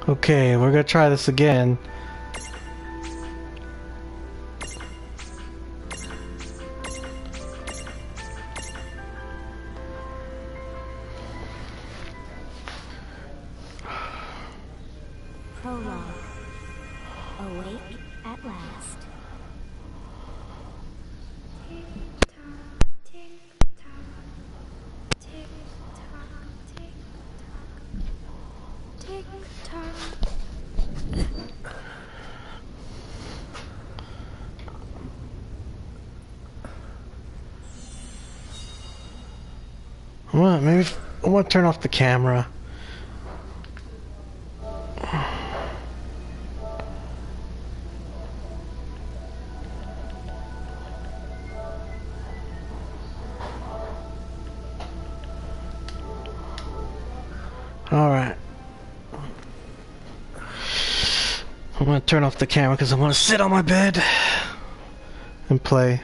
Okay, we're gonna try this again. Prologue. Awake at last. Tick tock. Maybe I want to turn off the camera. Alright. I'm gonna turn off the camera because I want to sit on my bed and play.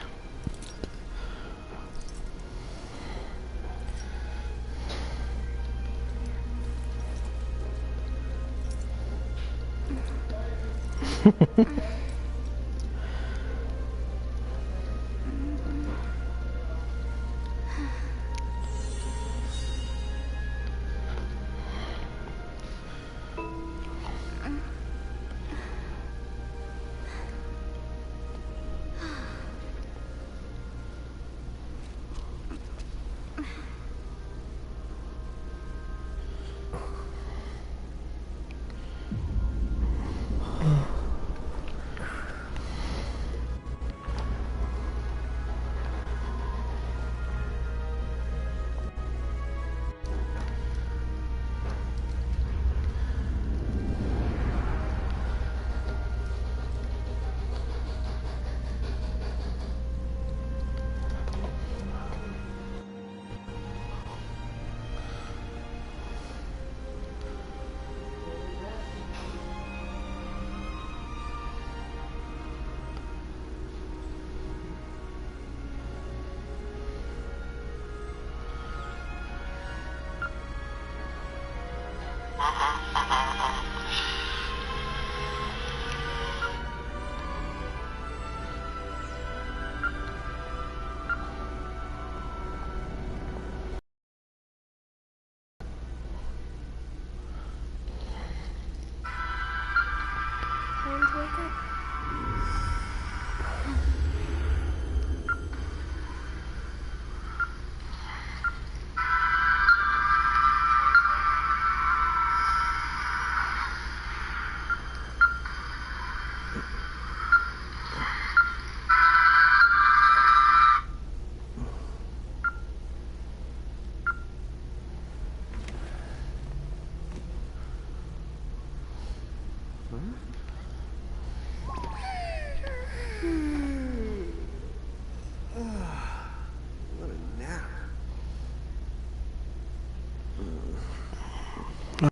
Time to wake up. What a nap.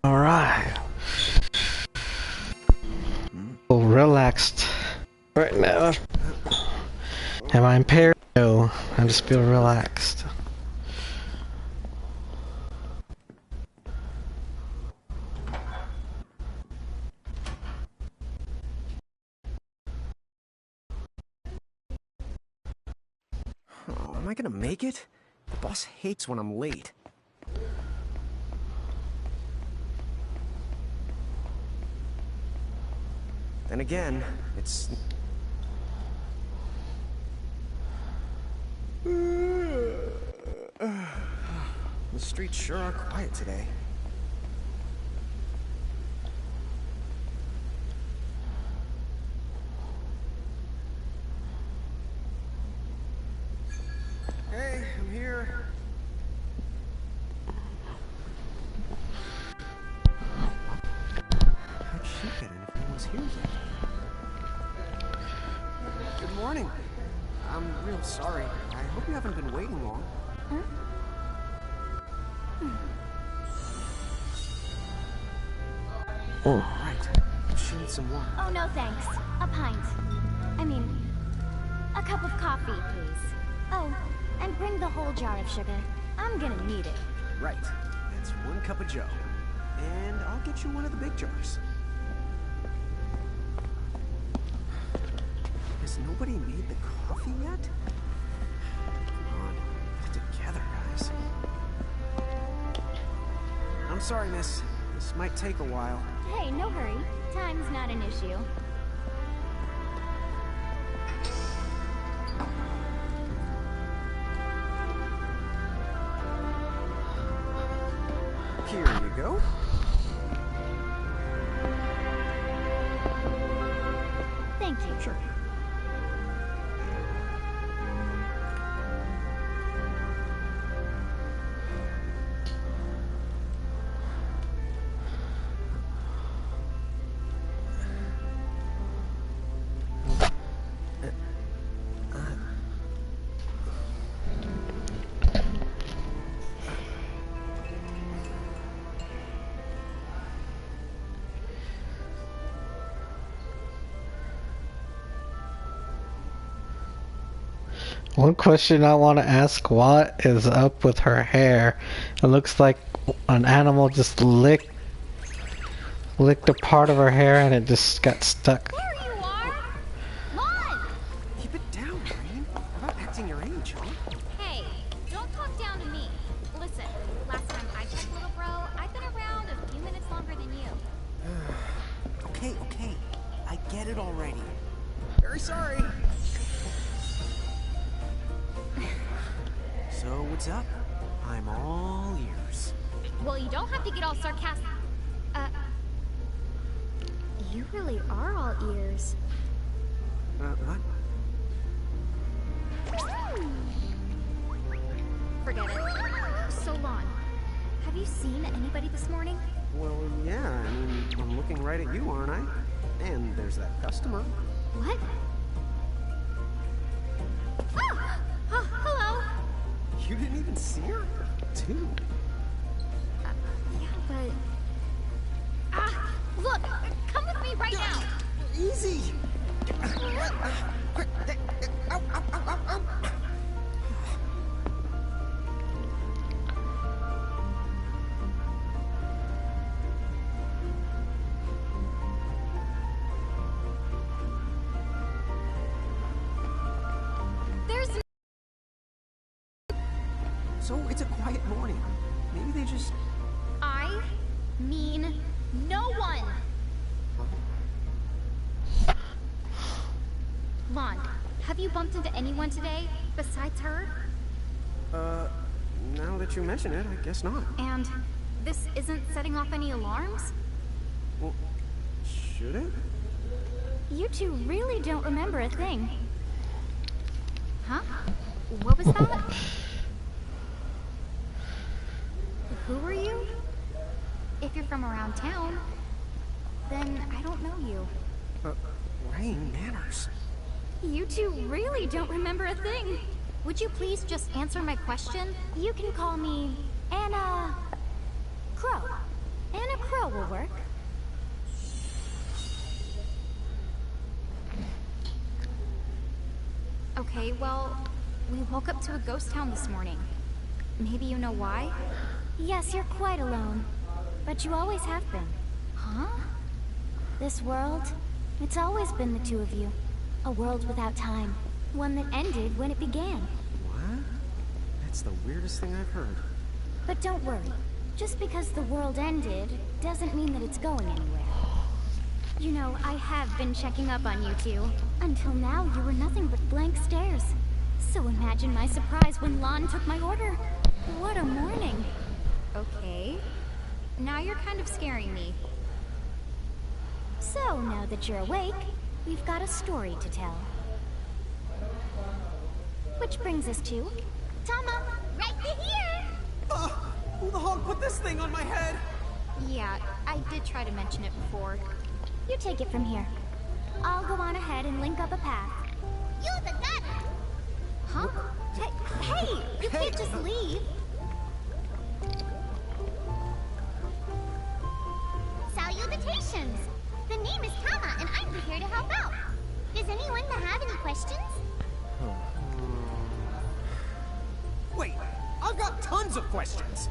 Alright. Oh, relaxed right now. Am I impaired? No, I just feel relaxed. Oh, am I gonna make it? The boss hates when I'm late. Then again, it's... The streets sure are quiet today. Hey, I'm here. How'd she get in if no one's here yet? Good morning. I'm real sorry. I hope you haven't been waiting long. Oh. Right. She needs some water. Oh, no thanks. A pint. I mean, a cup of coffee, please. Oh, and bring the whole jar of sugar. I'm gonna need it. Right. That's 1 cup of Joe. And I'll get you one of the big jars. Has nobody made the coffee yet? Come on, get it together, guys. I'm sorry, miss. This might take a while. Hey, no hurry. Time's not an issue. Here you go. Thank you. Sure. One question I want to ask, what is up with her hair? It looks like an animal just licked a part of her hair and it just got stuck. There you are! Lon! Keep it down, Rain. I'm not acting your age, huh? Hey, don't talk down to me. Listen, last time I checked, little bro, I've been around a few minutes longer than you. Okay. I get it already. Very sorry. So, what's up? I'm all ears. Well, you don't have to get all sarcastic. You really are all ears. What? Forget it. So, Lon, have you seen anybody this morning? Well, yeah, I mean, I'm looking right at you, aren't I? And there's that customer. What? Oh, hello. You didn't even see her? Dude. Yeah, but... look! Come with me right now! Easy! Quick! Ow, ow, ow, ow, ow. There's... So, it's a quiet morning. Maybe they just... I mean no one! Lon, have you bumped into anyone today besides her? Now that you mention it, I guess not. And this isn't setting off any alarms? Well, should it? You two really don't remember a thing. Huh? What was that? Who are you? If you're from around town, then I don't know you. Rain, manners. You two really don't remember a thing. Would you please just answer my question? You can call me Anna Crow. Anna Crow will work. Okay, well, we woke up to a ghost town this morning. Maybe you know why? Yes, you're quite alone. But you always have been. Huh? This world, it's always been the two of you. A world without time. One that ended when it began. What? That's the weirdest thing I've heard. But don't worry. Just because the world ended doesn't mean that it's going anywhere. You know, I have been checking up on you two. Until now, you were nothing but blank stares. So imagine my surprise when Lon took my order. What a morning. Okay. Now you're kind of scaring me. So, now that you're awake, we've got a story to tell. Which brings us to... Tama, right here! Who the hog put this thing on my head? Yeah, I did try to mention it before. You take it from here. I'll go on ahead and link up a path. You the gun! Huh? Hey, you can't just leave. Salutations! The name is Tama, and I'm here to help out. Does anyone have any questions? Wait, I've got tons of questions.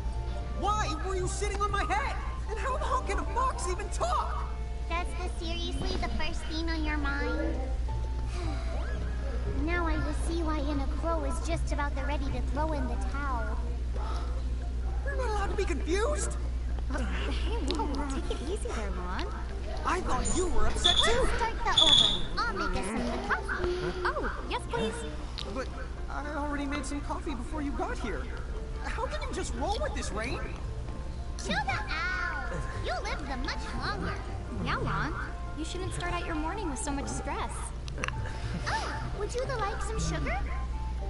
Why were you sitting on my head? And how the hell can a fox even talk? That's seriously the first thing on your mind? Now I will see why Inna Crow is just about the ready to throw in the towel. We're not allowed to be confused. Hey, whoa, take it easy there, Ron. I thought you were upset too. Let's start the over. I'll make us some good coffee. Oh, yes, please. But I already made some coffee before you got here. How can you just roll with this rain? Chill the out. You lived them much longer. Yeah, Ron. You shouldn't start out your morning with so much stress. Oh, would you like some sugar?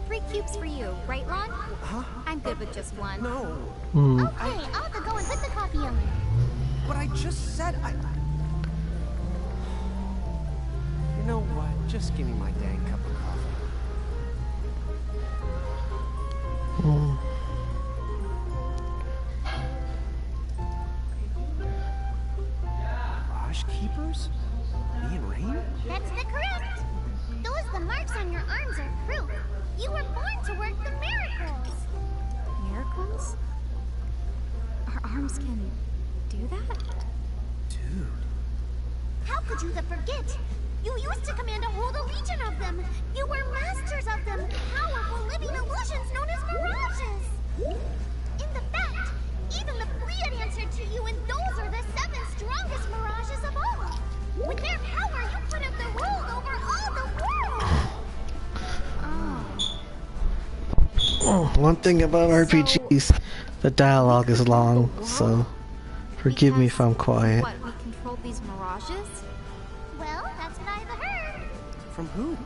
3 cubes for you, right, Lon? Huh? I'm good with just one. No. Okay, I'll have to go and put the coffee on. But I just said I... You know what? Just give me my dang cup of coffee. Mirage Keepers? Me and Rain? That's the correct. The marks on your arms are proof. You were born to work the miracles. Miracles? Our arms can do that? Dude. How could you forget? You used to command a whole legion of them. You were masters of them. Powerful living illusions known as mirages. In the fact, even the Pleiad answered to you, and those are the 7 strongest mirages of all. With their power, you could have the ruled over all the world. Oh, one thing about RPGs, the dialogue is long, so forgive me if I'm quiet. What, we controlled these mirages? Well, that's what I've heard. From who?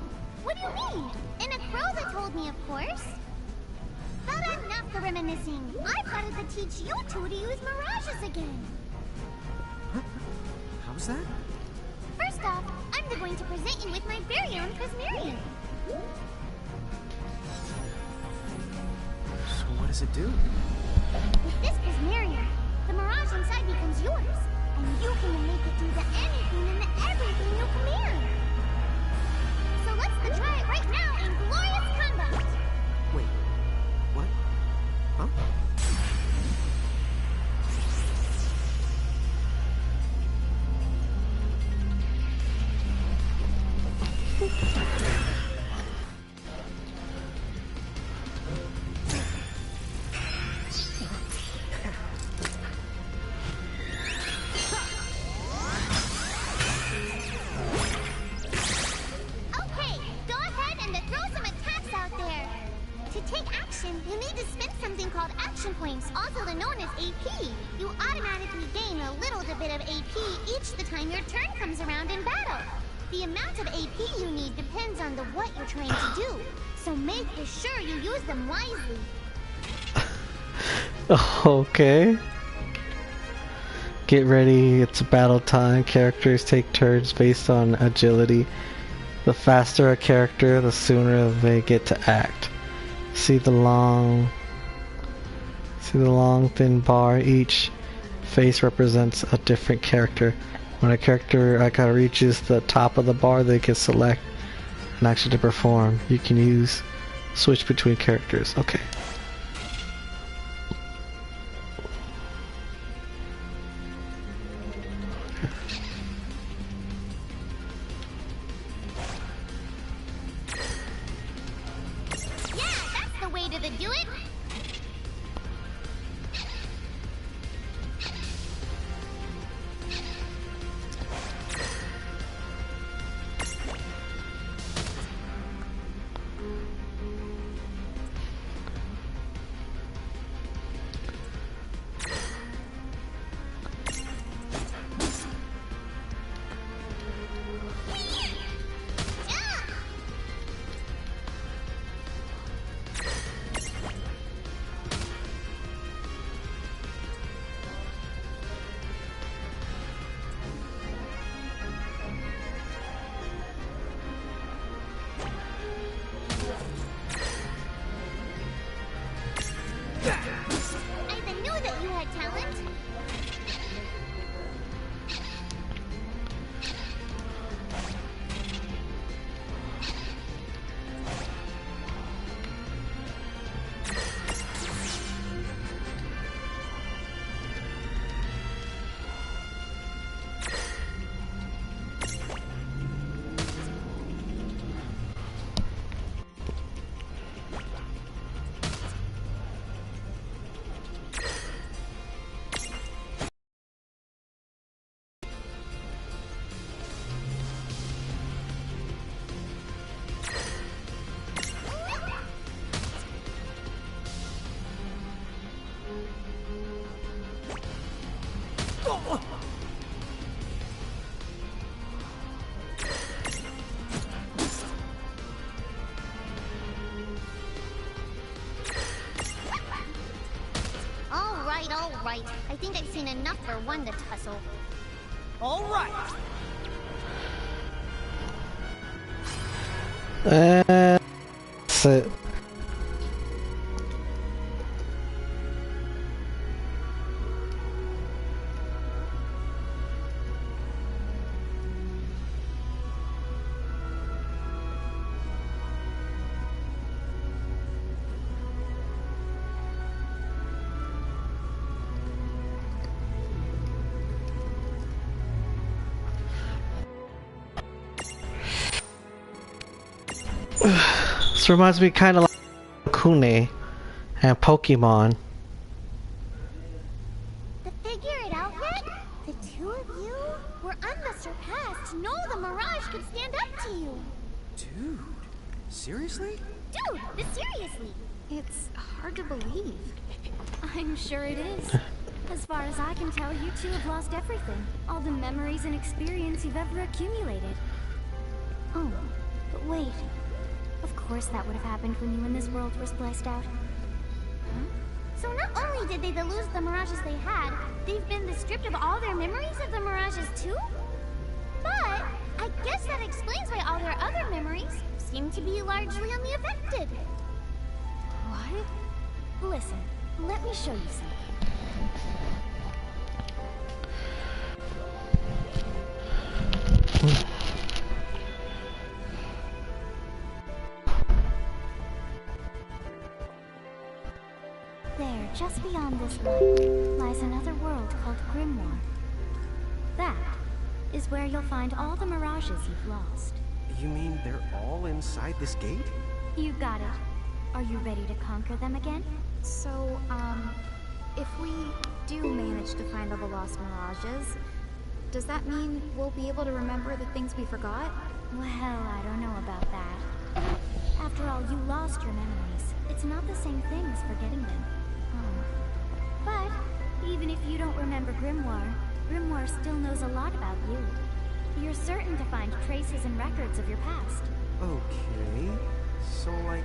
What do you mean? In a crow that told me, of course. But enough the reminiscing. I've got to teach you two to use mirages again. Huh? How's that? First off, I'm going to present you with my very own Prismarian. So what does it do? With this Prismarian, the mirage inside becomes yours, and you can make it do the anything and the everything you command. So let's try it right now in glorious combat. Wait. What? Huh? Okay, go ahead and throw some attacks out there. To take action, you need to spend something called action points, also known as AP. You automatically gain a little bit of AP each the time your turn comes around in battle. The amount of AP you need depends on what you're trying to do, so make sure you use them wisely. Okay. Get ready, it's battle time. Characters take turns based on agility. The faster a character, the sooner they get to act. See the long thin bar. Each face represents a different character. When a character reaches the top of the bar, they can select an action to perform. You can switch between characters. Okay. Yeah, that's the way to do it. All right. I think I've seen enough for one to tussle. All right. That's it. This reminds me kind of like Kune and Pokemon. To figure it out yet? The two of you were unsurpassed. To know the Mirage could stand up to you. Dude, seriously? Dude, but seriously. It's hard to believe. I'm sure it is. As far as I can tell, you two have lost everything. All the memories and experience you've ever accumulated. Oh, but wait. Of course that would have happened when you and this world were spliced out. So not only did they lose the Mirages they had, they've been stripped of all their memories of the Mirages too? But I guess that explains why all their other memories seem to be largely unaffected. What? Listen, let me show you something. There, just beyond this light, lies another world called Grimoire. That is where you'll find all the mirages you've lost. You mean they're all inside this gate? You got it. Are you ready to conquer them again? So, if we do manage to find all the lost mirages, does that mean we'll be able to remember the things we forgot? Well, I don't know about that. After all, you lost your memories. It's not the same thing as forgetting them. But even if you don't remember Grimoire, Grimoire still knows a lot about you. You're certain to find traces and records of your past. Okay. So, like...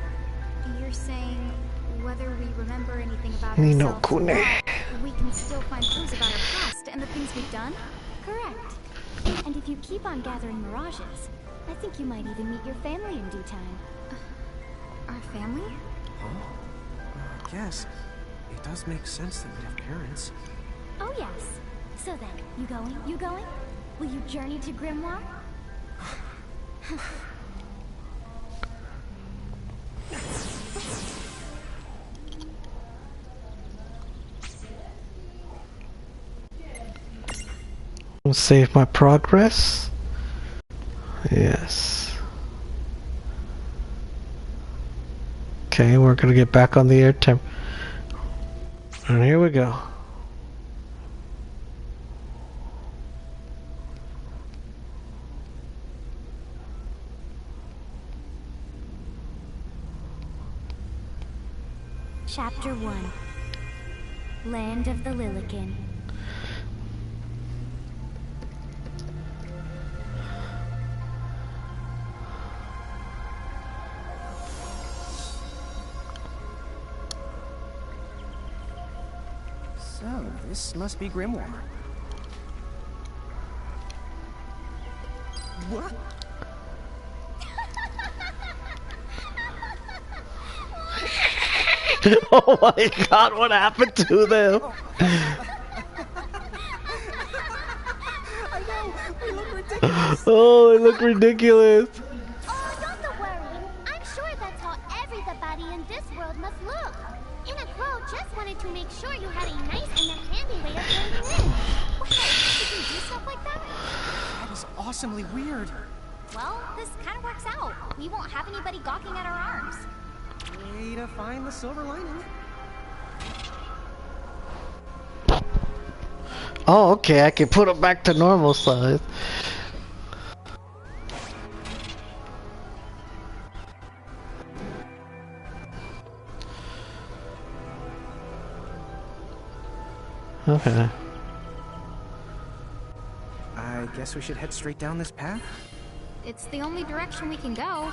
You're saying whether we remember anything about Ni no ourselves or Kune. not, we can still find clues about our past and the things we've done? Correct. And if you keep on gathering mirages, I think you might even meet your family in due time. Our family? I guess. It does make sense that we'd have parents. Oh yes. So then, you going? You going? Will you journey to Grimoire? Save my progress. Yes. Okay, we're gonna get back on the air temp. And here we go. Chapter 1. Land of the Lilican. So, this must be Grimoire. What? Oh my god, what happened to them? I know! We look ridiculous! Oh, they look ridiculous. Oh, don't worry. I'm sure that's how everybody in this world must look. Inagro just wanted to make sure you had a nice and a handy way of blending in. Wow, you can do stuff like that? That is awesomely weird. Well, this kind of works out. We won't have anybody gawking at our arms. Way to find the silver lining. Oh, okay, I can put it back to normal size. Okay. guess we should head straight down this path? It's the only direction we can go.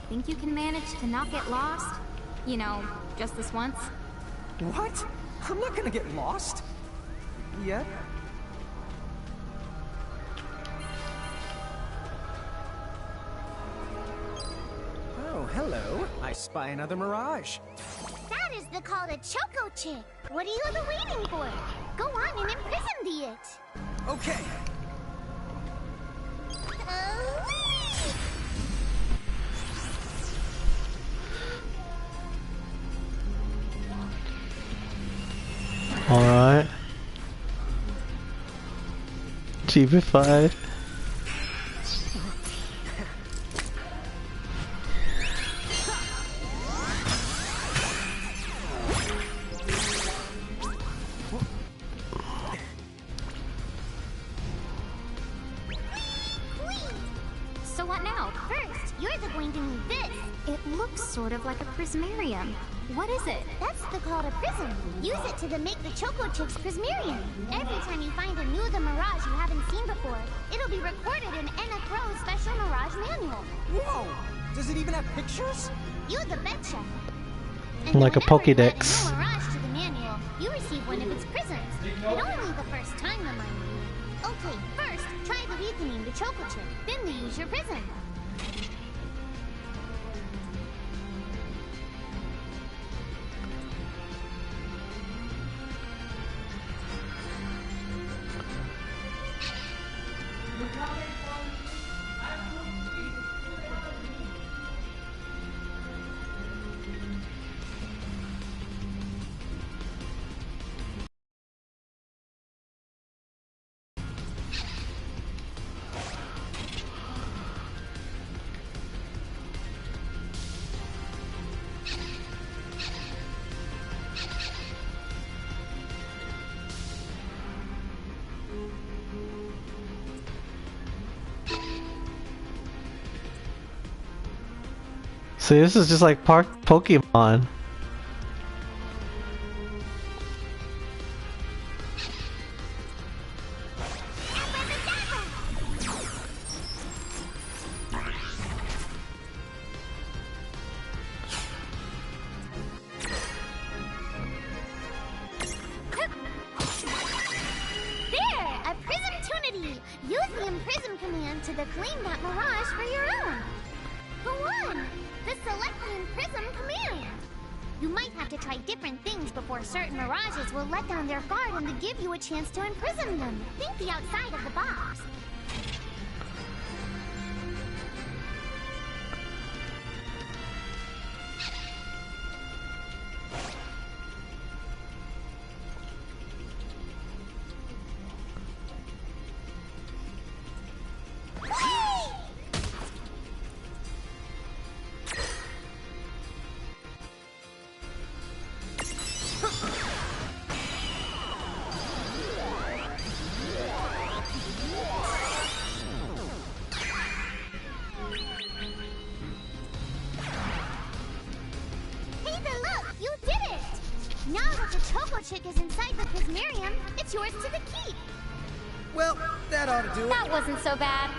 Think you can manage to not get lost? You know, just this once? What? I'm not gonna get lost. Yet. Oh, hello. I spy another mirage. That is the call to Choco Chick. What are you waiting for? Go on and imprison the it. Okay. Alright. Jeepified. So what now? First, you're going to need this. It looks sort of like a prismarium. What is it? That's the call to Prism. Use it to make the Choco Chick's Prismarium. Every time you find a new The Mirage you haven't seen before, it'll be recorded in Enna Crow's special Mirage manual. Whoa! Does it even have pictures? You the betcha. Like a Pokédex. Add a new Mirage to the manual, you receive one of its prisms. But only the first time, mind you. Okay, first, try the weakening the Choco Chick, then they use your prism. See, this is just like Pokemon. Use the Imprism command to claim that Mirage for your own. Go on! The Select the Imprism command! You might have to try different things before certain Mirages will let down their guard and to give you a chance to imprison them. Think the outside of the box. Chick is inside the Prismarium, it's yours to the keep. Well, that ought to do it. That wasn't so bad.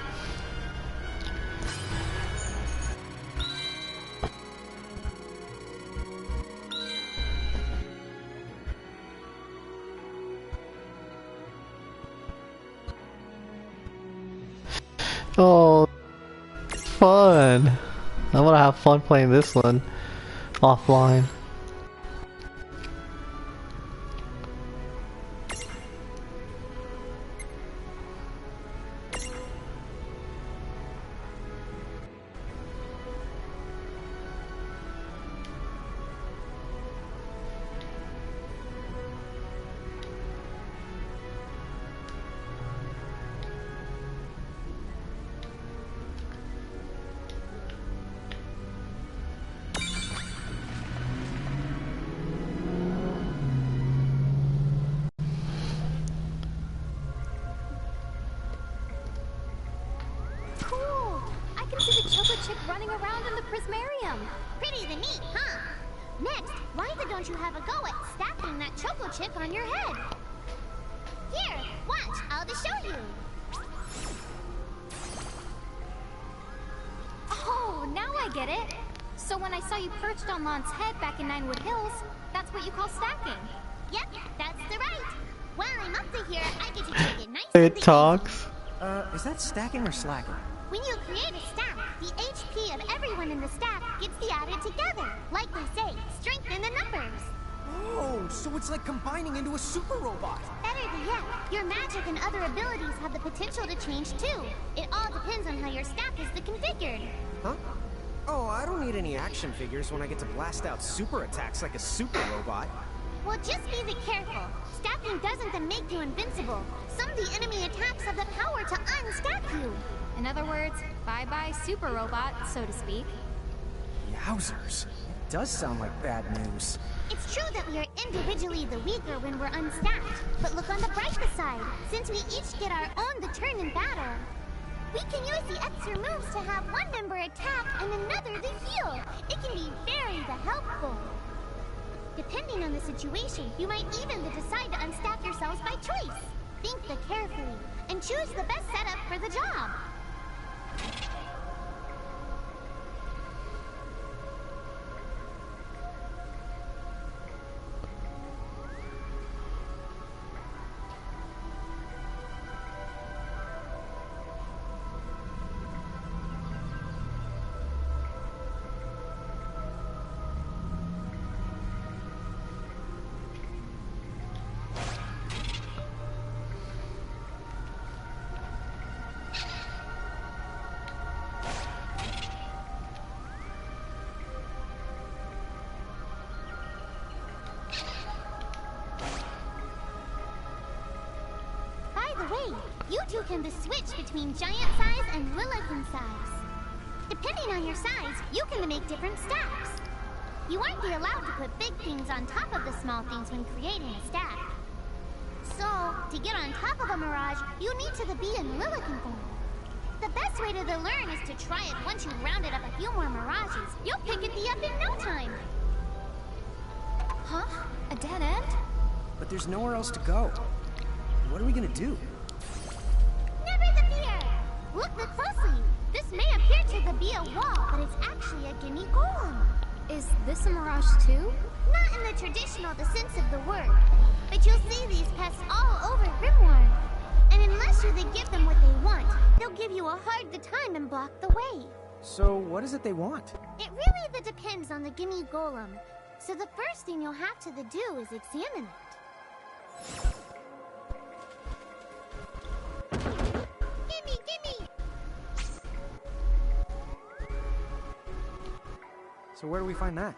Oh, fun. I'm gonna have fun playing this one offline. Running around in the Prismarium. Pretty neat, huh? Next, why don't you have a go at stacking that Choco Chip on your head? Here, watch, I'll just show you. get it. So when I saw you perched on Lon's head back in Ninewood Hills, that's what you call stacking. Yep, that's the right. While I'm up to here, I get to take it nice It talks. Is that stacking or slacking? When you create a stack, the HP of everyone in the stack gets the added together. Like they say, strengthen the numbers. Oh, so it's like combining into a super robot. Better than yet, your magic and other abilities have the potential to change too. It all depends on how your stack is configured. Huh? Oh, I don't need any action figures when I get to blast out super attacks like a super robot. Well, just be careful. Stacking doesn't then make you invincible. Some of the enemy attacks have the power to unstack you. In other words, bye-bye super robot, so to speak. Yowzers. It does sound like bad news. It's true that we are individually the weaker when we're unstacked. But look on the brighter side. Since we each get our own turn in battle, we can use the extra moves to have one member attack and another to heal. It can be very helpful. Depending on the situation, you might even decide to unstack yourselves by choice. Think carefully and choose the best setup for the job. You two can switch between giant size and Lillican size. Depending on your size, you can make different stacks. You won't be allowed to put big things on top of the small things when creating a stack. So, to get on top of a mirage, you need to be in Lillican form. The best way to learn is to try it once you've rounded up a few more mirages. You'll pick it up in no time. Huh? A dead end? But there's nowhere else to go. What are we gonna do? Look closely. This may appear to be a wall, but it's actually a gimme golem. Is this a mirage too? Not in the traditional sense of the word, but you'll see these pests all over Grimoire. And unless you give them what they want, they'll give you a hard time and block the way. So what is it they want? It really depends on the gimme golem. So the first thing you'll have to do is examine it. Gimme! So where do we find that?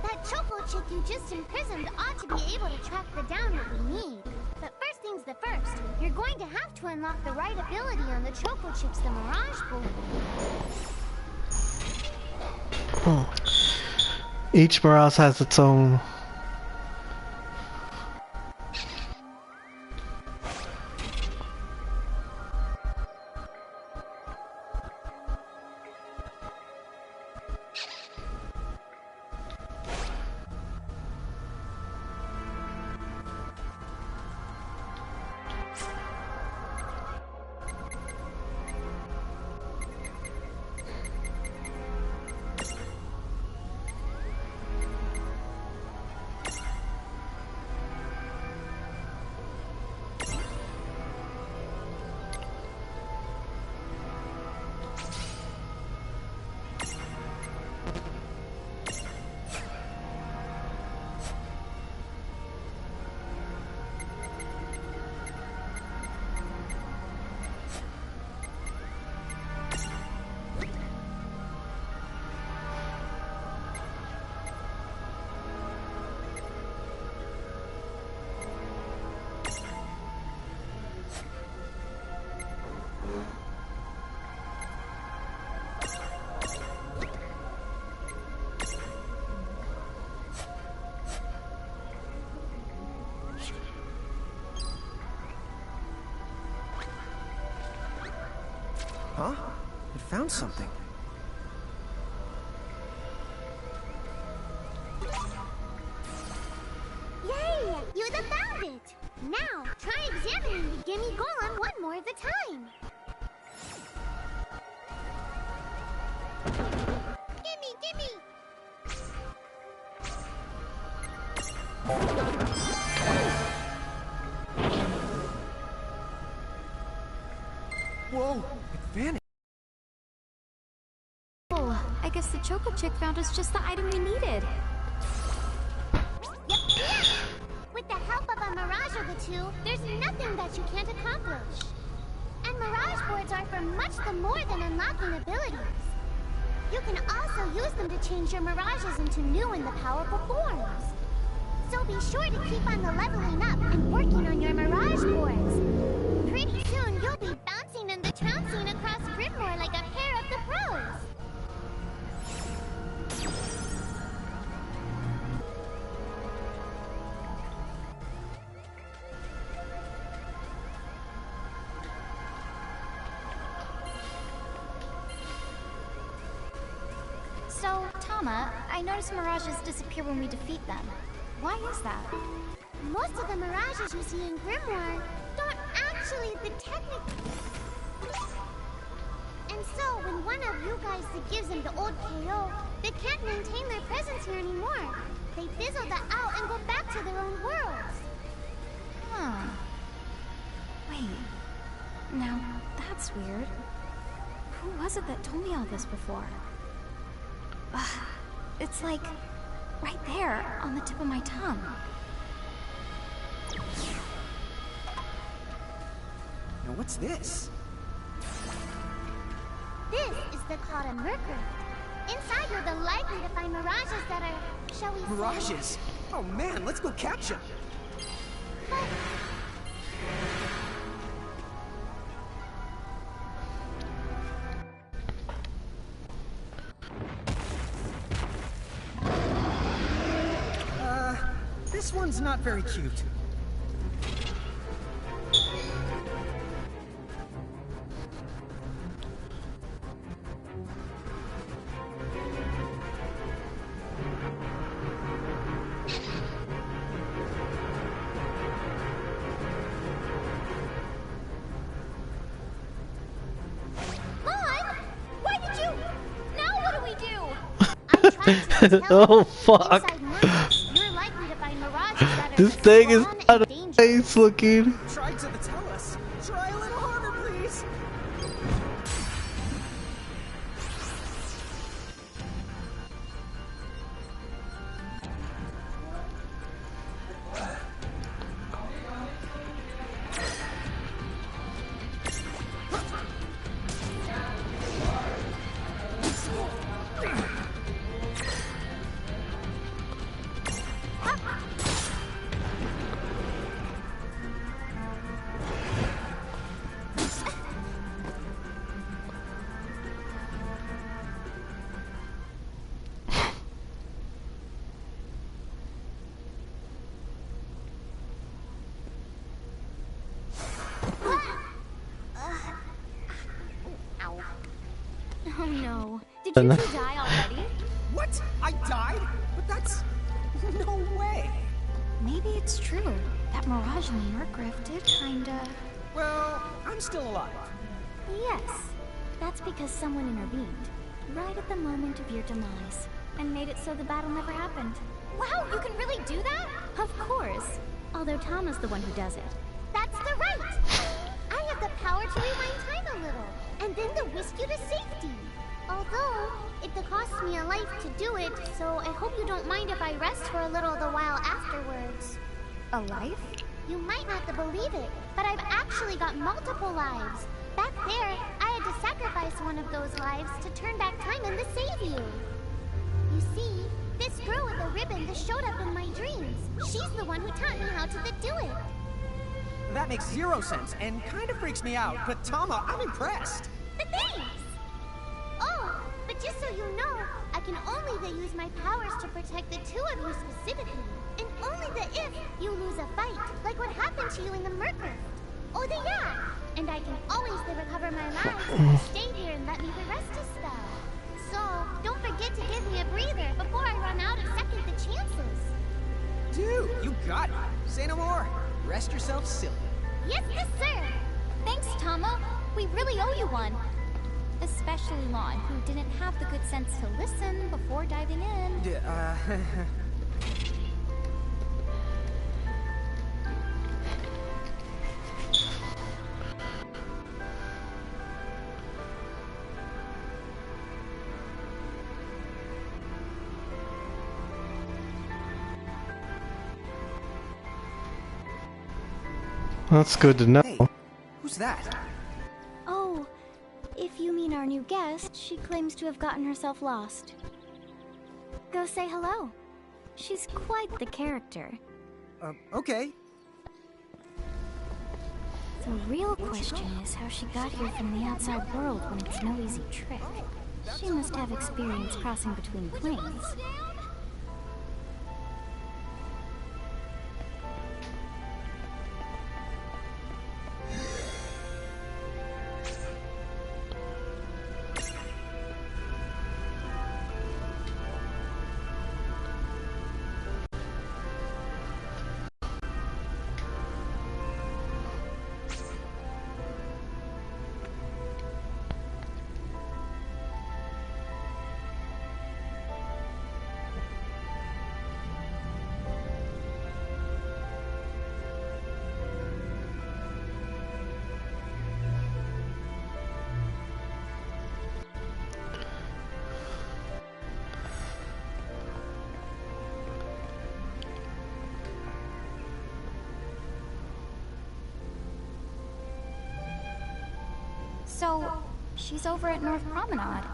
That Choco chick you just imprisoned ought to be able to track down what we need. But first things the first, you're going to have to unlock the right ability on the Choco chips the Mirage Board. Each Mirage has its own. Huh? It found something. Yay! You found it! Now, try examining the gimme golem one more at a time. Hit me! Whoa, it vanished. Oh, I guess the Choco Chick found us just the item we needed. Yep. With the help of a Mirage or the two, there's nothing that you can't accomplish. And Mirage boards are for much the more than unlocking abilities. You can also use them to change your Mirages into new and the powerful forms. So be sure to keep on the leveling up and working on your Mirage boards. Pretty soon you'll be bouncing and the trouncing across Gridmore like a pair of the pros. So, Tama, I noticed Mirages disappear when we defeat them. Why is that? Most of the Mirages you see in Grimoire aren't actually the technical. And so, when one of you guys gives them the old KO, they can't maintain their presence here anymore. They fizzle that out and go back to their own worlds. Huh. Wait. Now, that's weird. Who was it that told me all this before? It's like, right there, on the tip of my tongue. Now what's this? This is the Kata Mercury. Inside you're the likely to find Mirages that are, shall we say... Mirages? Oh man, let's go catch them. But... This one's not very cute. Oh fuck! This thing is kind of nice looking. Try to tell us. Try a little harder, please. Oh no. Did you two die already? What? I died? But that's... no way. Maybe it's true. That Mirage in the Murkrift did kinda... Well, I'm still alive. Yes. That's because someone intervened. Right at the moment of your demise. And made it so the battle never happened. Wow, you can really do that? Of course. Although Tama's the one who does it. That's the right! I have the power to rewind time a little, and then to whisk you to safety. Although, it costs me a life to do it, so I hope you don't mind if I rest for a little the while afterwards. A life? You might not believe it, but I've actually got multiple lives. Back there, I had to sacrifice one of those lives to turn back time and to save you. You see, this girl with the ribbon that showed up in my dreams. She's the one who taught me how to do it. That makes zero sense and kind of freaks me out, but Tama, I'm impressed. Thanks! Oh, but just so you know, I can only use my powers to protect the two of you specifically. And only if you lose a fight, like what happened to you in the Murkrift. Oh, yeah! And I can always recover my lives if you stay here and let me rest a spell. So, don't forget to give me a breather before I run out of second the chances. Dude, you got it. Say no more. Rest yourself silly. Yes, sir! Thanks, Tama. We really owe you one. Especially Lon, who didn't have the good sense to listen before diving in. That's good to know. Hey, who's that? Oh, if you mean our new guest, she claims to have gotten herself lost. Go say hello. She's quite the character. Okay. The real question is how she got here from the outside world when it's no easy trick. She must have experience crossing between planes. So, she's over at North Promenade.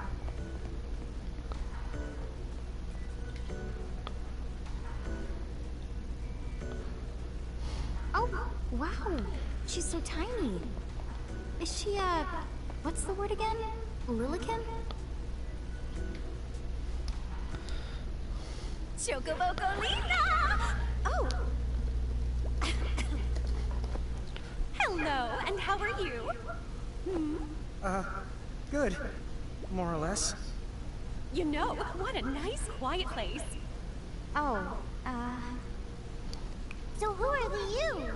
Oh, wow. She's so tiny. Is she, what's the word again? Lilican? Chocobocolina! Oh! Hello, and how are you? Good. More or less. You know, what a nice, quiet place. Oh, So who are the you?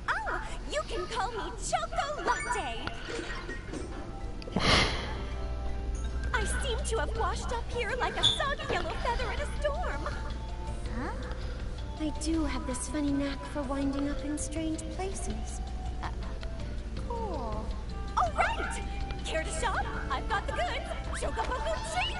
Oh, you can call me Choco Latte. I seem to have washed up here like a soggy yellow feather in a storm. huh? I do have this funny knack for winding up in strange places. Cool. All right! Care to shop? I've got the goods. Chocoboco treat!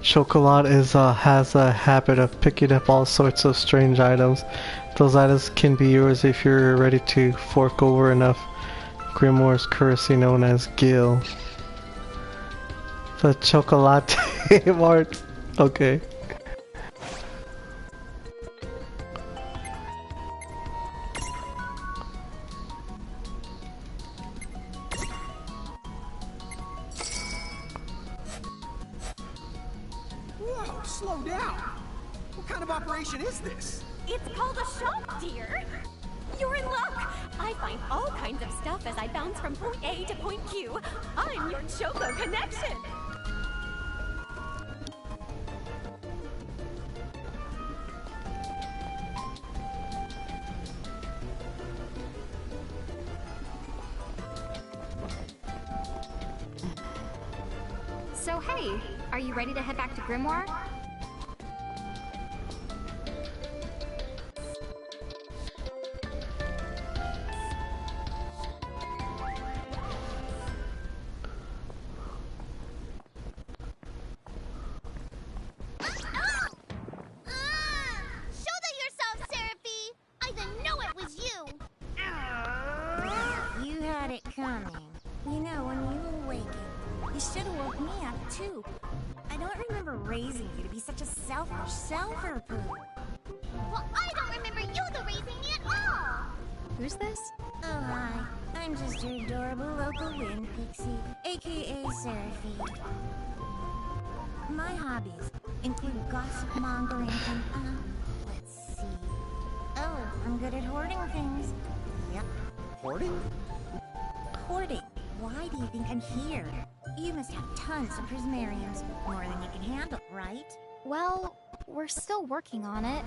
Chocolat has a habit of picking up all sorts of strange items. Those items can be yours if you're ready to fork over enough Grimoire's currency known as Gil. The Chocolate Mart. Okay. Whoa, slow down. What kind of operation is this? It's called a shop, dear. You're in luck. I find all kinds of stuff as I bounce from point A to point Q. I'm your Choco connection. So hey, are you ready to head back to Grimoire? Shoulder yourself, Seraphie! I didn't know it was you! You had it coming. You know, when you were waking, you should have woke me up too. I don't remember raising you to be such a selfish selfer poo. Well, I don't remember you the raising me at all! Who's this? Oh hi, I'm just your adorable local wind pixie, aka Seraphie. My hobbies include gossip mongering and, let's see. Oh, I'm good at hoarding things. Yep, Hoarding? hoarding. Why do you think I'm here? You must have tons of prismariums. More than you can handle, right? Well, we're still working on it.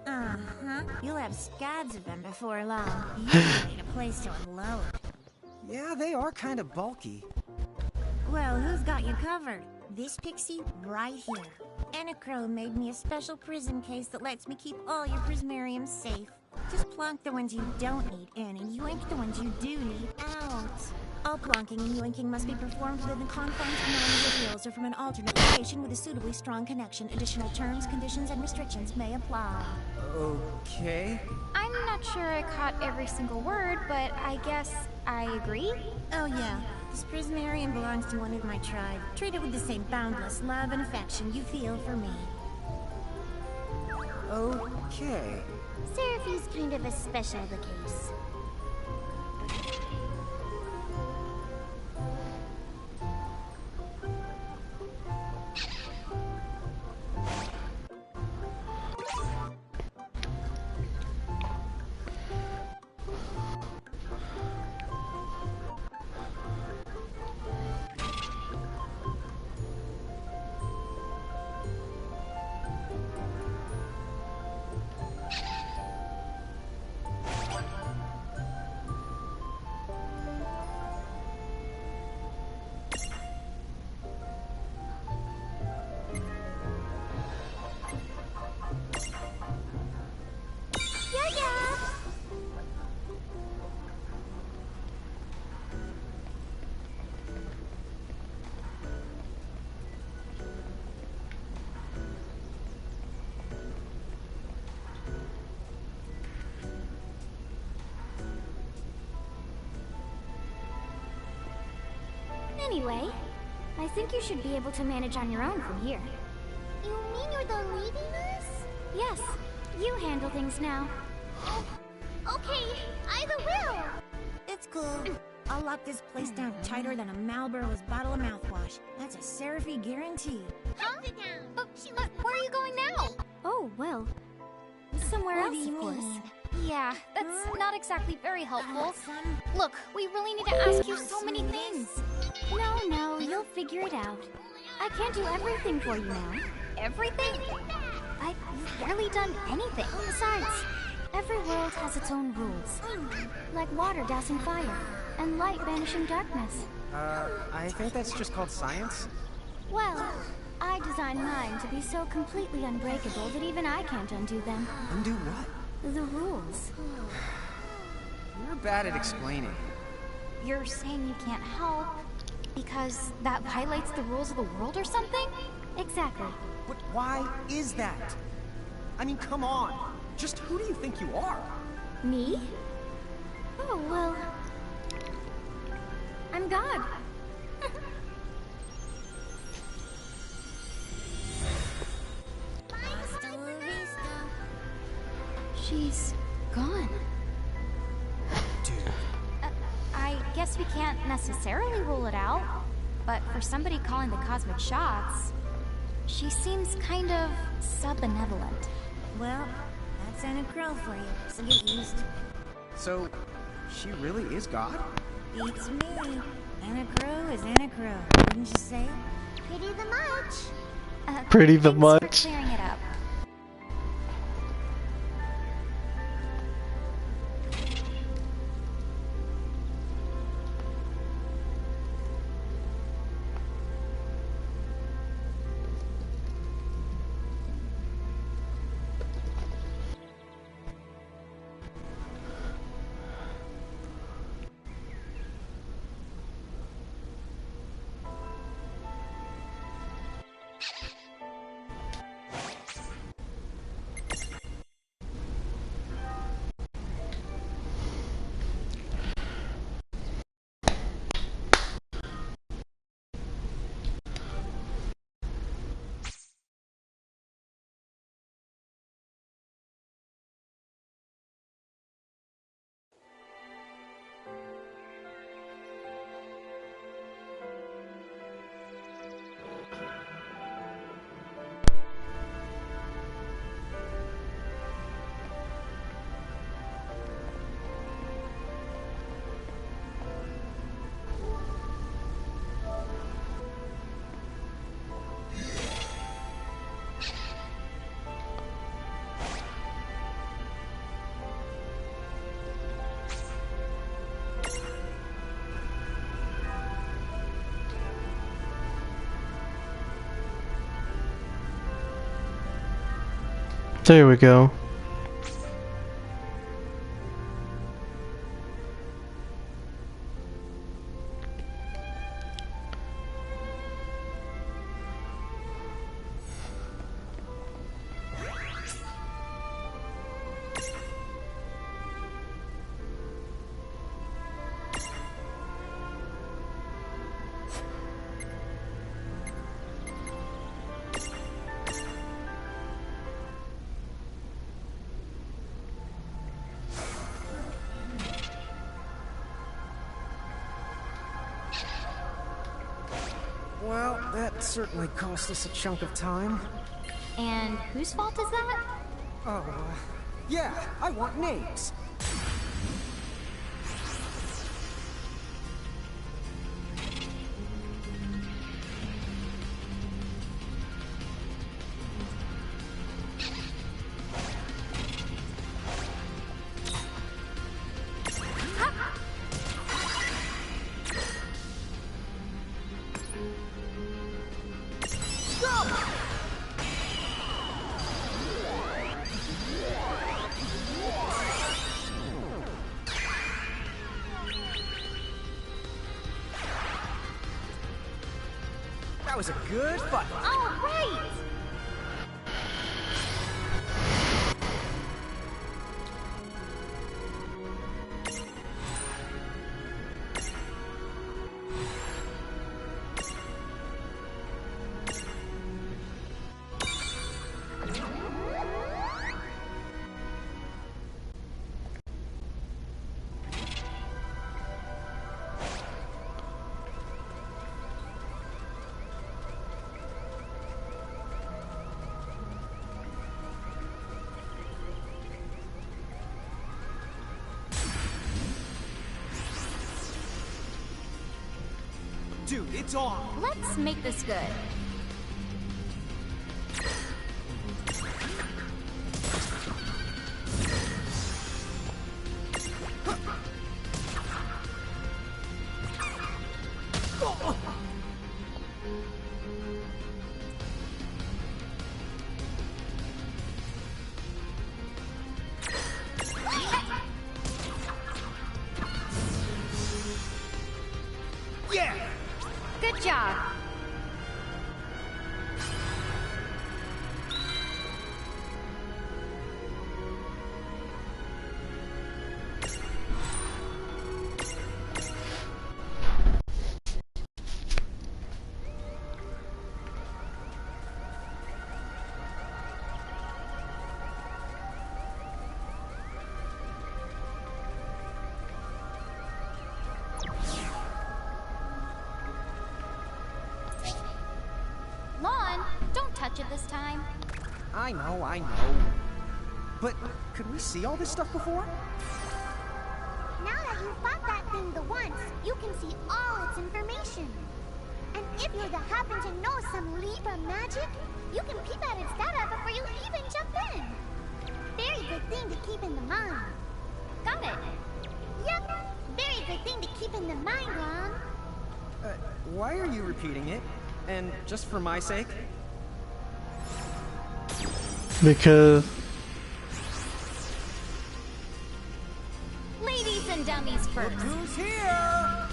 Uh-huh. You'll have scads of them before long. You need a place to unload. Yeah, they are kind of bulky. Well, who's got you covered? This pixie right here. Anacro made me a special prism case that lets me keep all your prismariums safe. Just plonk the ones you don't need in and yoink the ones you do need out. All plonking and yoinking must be performed within the confines of Narnia Hills or from an alternate location with a suitably strong connection. Additional terms, conditions, and restrictions may apply. Okay. I'm not sure I caught every single word, but I guess I agree. Oh yeah, this prismarium belongs to one of my tribe. Treat it with the same boundless love and affection you feel for me. Okay. Seraphi's kind of a special case. Anyway, I think you should be able to manage on your own from here. You mean you're the leading us? Yes, you handle things now. Okay, either will. It's cool. I'll lock this place down tighter than a Malboro's bottle of mouthwash. That's a Seraphy guarantee. Sit down. Where are you going now? Oh, well, somewhere What else, do you of course. mean? Yeah, that's not exactly very helpful. Awesome. Look, we really need to ask you so many things. No, you'll figure it out. I can't do everything for you now. Everything? You've barely done anything. Besides, every world has its own rules. Like water dousing fire, and light banishing darkness. I think that's just called science. Well, I designed mine to be so completely unbreakable that even I can't undo them. Undo what? The rules. You're bad at explaining. You're saying you can't help because that violates the rules of the world or something? Exactly. But why is that? I mean, come on. Just who do you think you are? Me? Oh, well... I'm God. Hasta la vista. She's gone. Dude. I guess we can't necessarily rule it out, but for somebody calling the cosmic shots, she seems kind of sub-benevolent. Well, that's Anacro for you, so get used to it. So, she really is God? Beats me. Anacro is Anacro, wouldn't you say? Pretty the much. Pretty the Thanks much. for clearing it up. There we go. Well, that certainly cost us a chunk of time. And whose fault is that? Oh, yeah, I want names. That was a good fight. All right! Dude, it's on. Let's make this good. Yeah! Good job. Lon, don't touch it this time. I know. But could we see all this stuff before? Now that you fought that thing the once, you can see all its information. And if you happen to know some Libra magic, you can peep at its data before you even jump in. Very good thing to keep in the mind. Got it. Yep, very good thing to keep in the mind, Lon. Why are you repeating it? And just for my sake? Because Ladies and dummies Look first. who's here!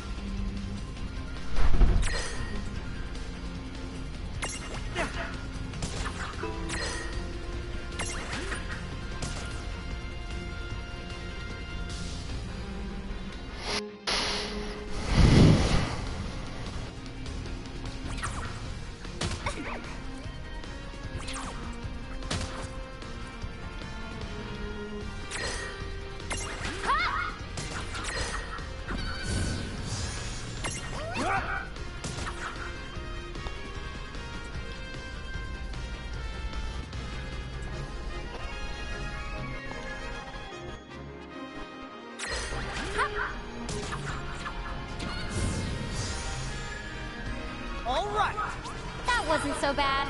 All right. That wasn't so bad.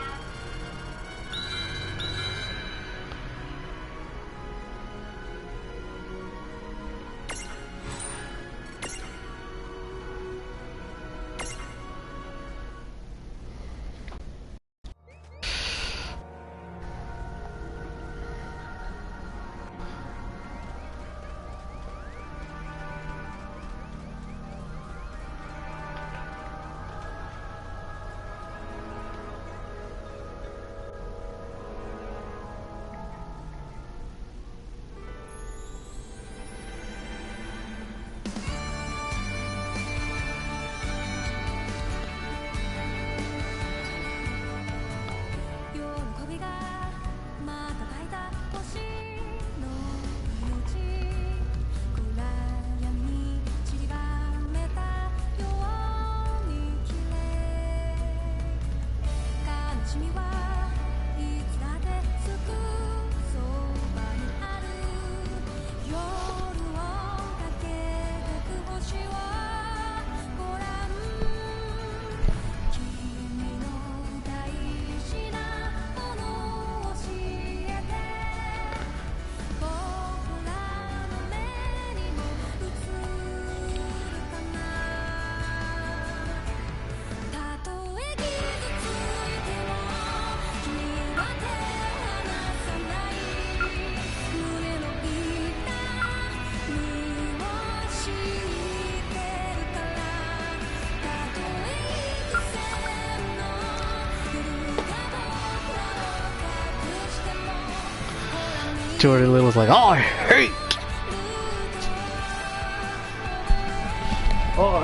Jordan Little's like, oh, I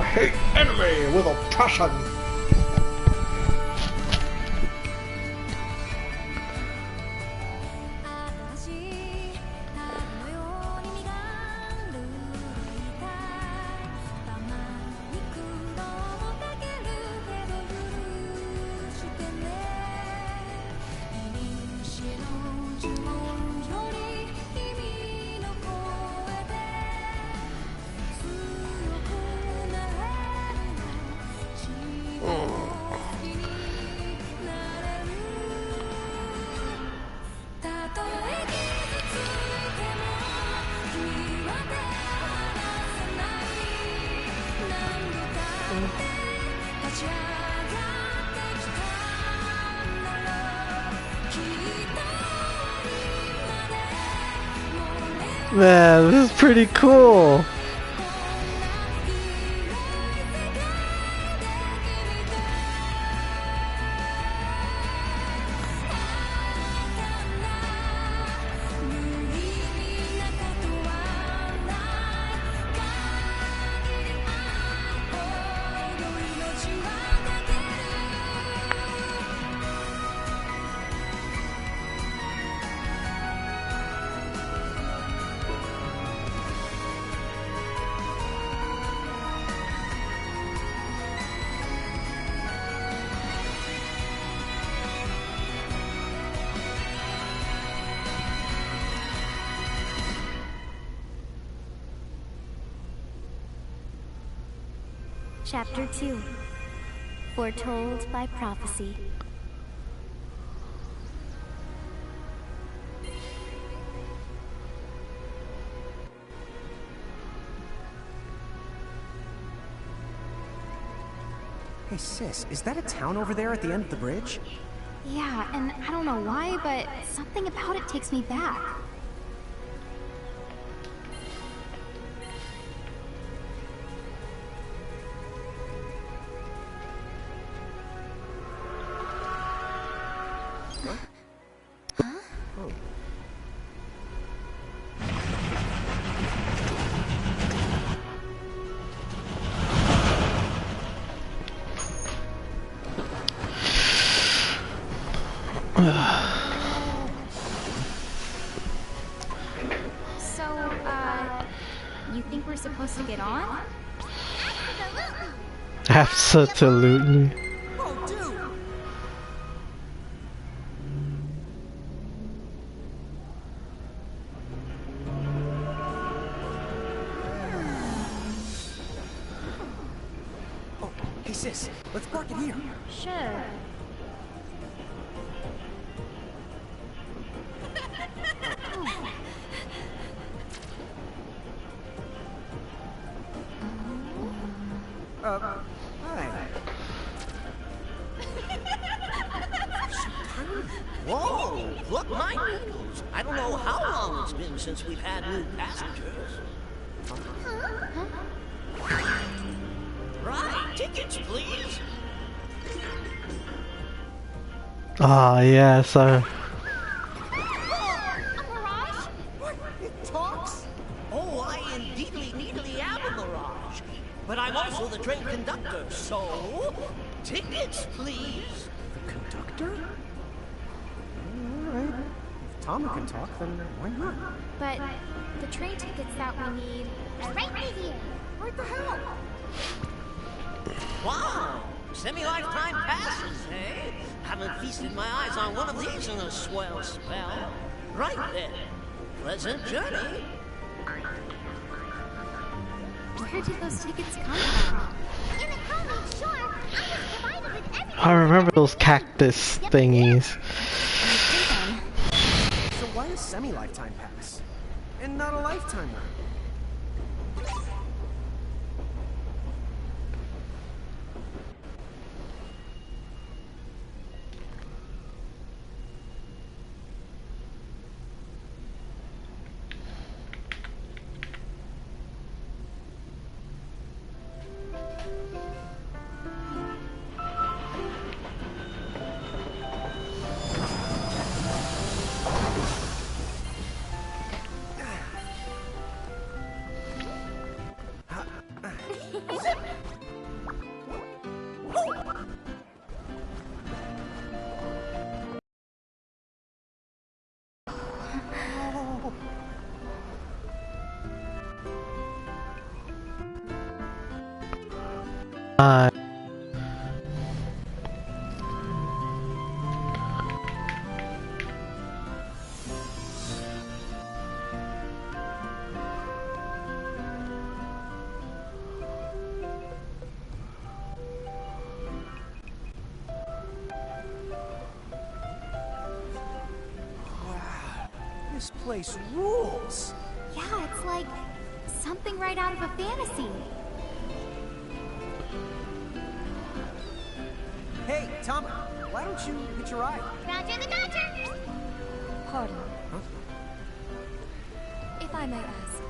hate anime with a passion. Man, this is pretty cool. Chapter 2. Foretold by Prophecy. Hey sis, is that a town over there at the end of the bridge? Yeah, and I don't know why, but something about it takes me back. You think we're supposed to get on? Absolutely. Oh, dude! Oh, hey sis, let's park it here. Sure. Hi. Whoa! Look, my needles! I don't know how long it's been since we've had new passengers. Right, tickets, please. Ah, yes, What? It talks? Oh, I indeedly am a mirage. But I'm also the train conductor, so... tickets, please. The conductor? Alright. If Tama can talk, then why not? But the train tickets that we need are right here. What the hell? Wow! Semi-lifetime passes, eh? Haven't feasted my eyes on one of these in a swell spell. Right then. Pleasant journey. Where did those tickets come from? In the Convict Shore, I was provided with everything. I remember those cactus thingies. So why a semi-lifetime pass? And not a lifetime one? This place rules. Yeah, it's like something right out of a fantasy. Hey, Tom, why don't you hitch a ride? Roger the Dodger! Pardon. If I may ask,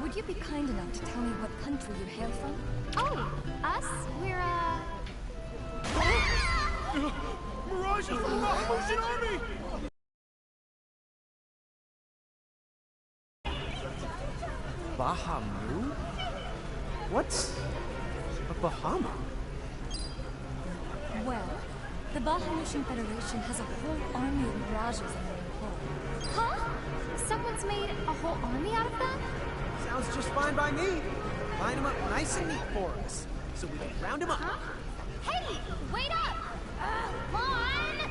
would you be kind enough to tell me what country you hail from? Oh, us? We're, Mirage is the Russian army! Bahamut? What's a Bahama? Well, the Bahamutian Federation has a whole army of mirages in their employ. Huh? Someone's made a whole army out of them? Sounds just fine by me. Line them up nice and neat for us, so we can round them up. Huh? Hey, wait up! Lon!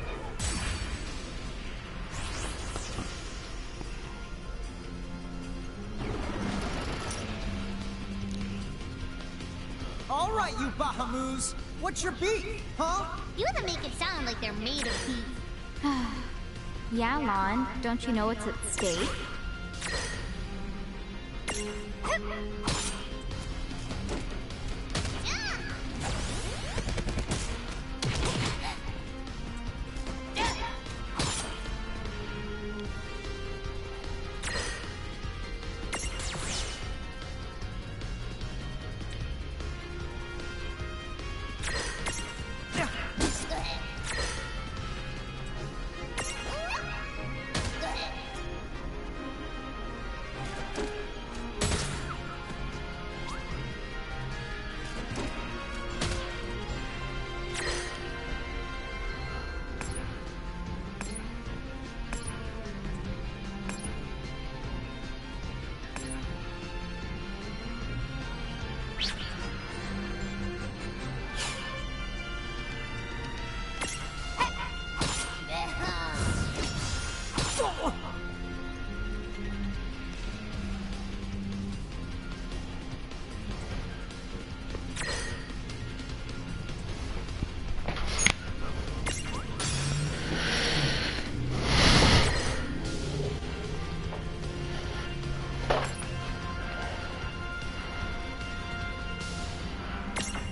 All right, you Bahamus, what's your beef, huh? You want to make it sound like they're made of beef. Yeah, Lon. Don't you know what's at stake?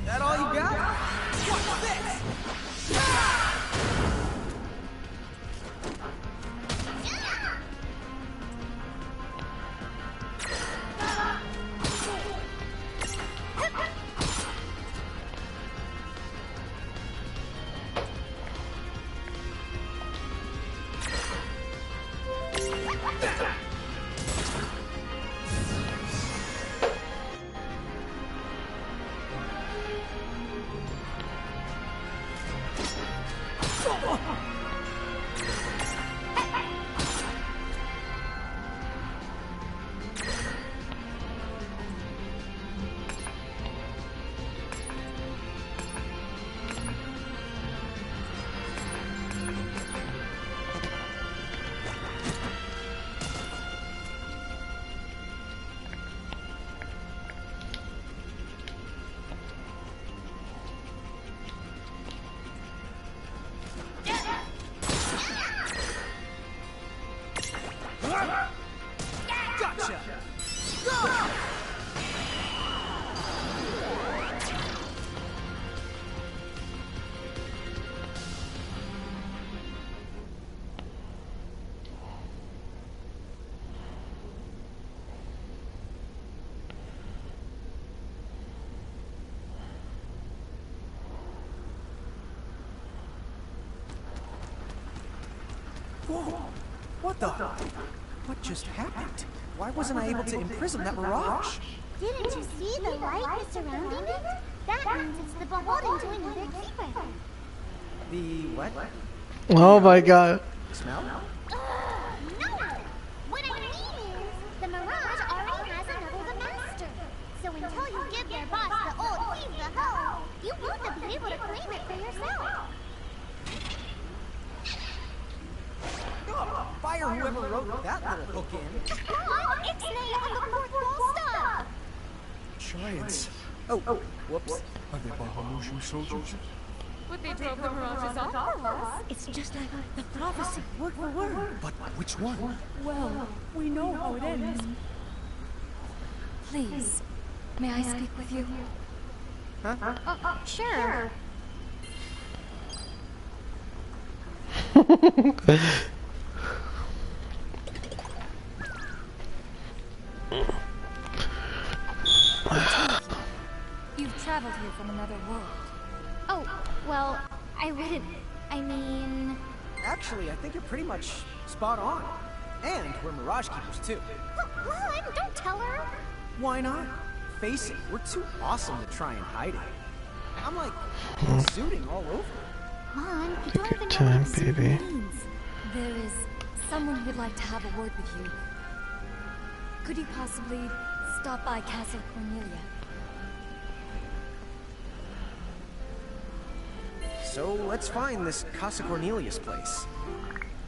That all you got? What's this? Gotcha! Go! Whoa! What the? What just happened? Why wasn't I able to imprison that mirage? Didn't you see the light surrounding it? That means it's the beholden doing another keeper. The what? Oh my god. Smell? No! What I mean is, the Mirage already has another the Master. So until you give their boss the old Heave the Ho, You want to be able to claim it for yourself. Oh, fire whoever wrote that little hook in. Mom, Ixnay on the fourth wall stuff. Giants. Oh, whoops. Are they Bahamutian soldiers? But they drove the mirages off for us. It's just like the prophecy, word for word. But which one? Well, we know how it ends. Please, may I speak with you? Sure. You've traveled here from another world. Oh, well, I wouldn't. I mean... Actually, I think you're pretty much spot on. And we're Mirage Keepers, too. Mom, don't tell her. Why not? Face it, we're too awesome to try and hide it. I'm like, exuding all over. Mom, you don't even know Time, what this baby. means. There is someone who'd like to have a word with you. Could you possibly stop by Castle Cornelia? So let's find this Casa Cornelius place.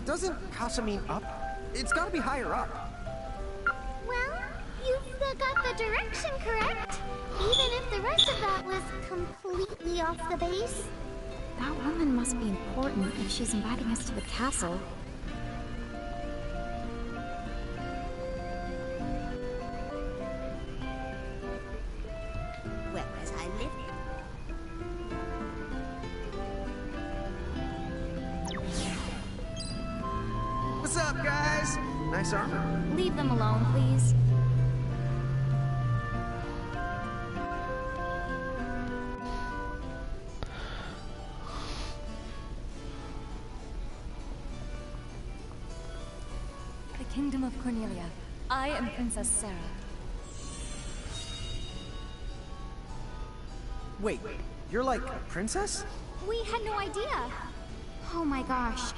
Doesn't Casa mean up? It's gotta be higher up. Well, you've got the direction correct. Even if the rest of that was completely off the base. That woman must be important if she's inviting us to the castle. Well, as I live. What's up, guys? Nice armor. Leave them alone, please. The Kingdom of Cornelia. I am Princess Sarah. Wait, you're like a princess? We had no idea. Oh my gosh.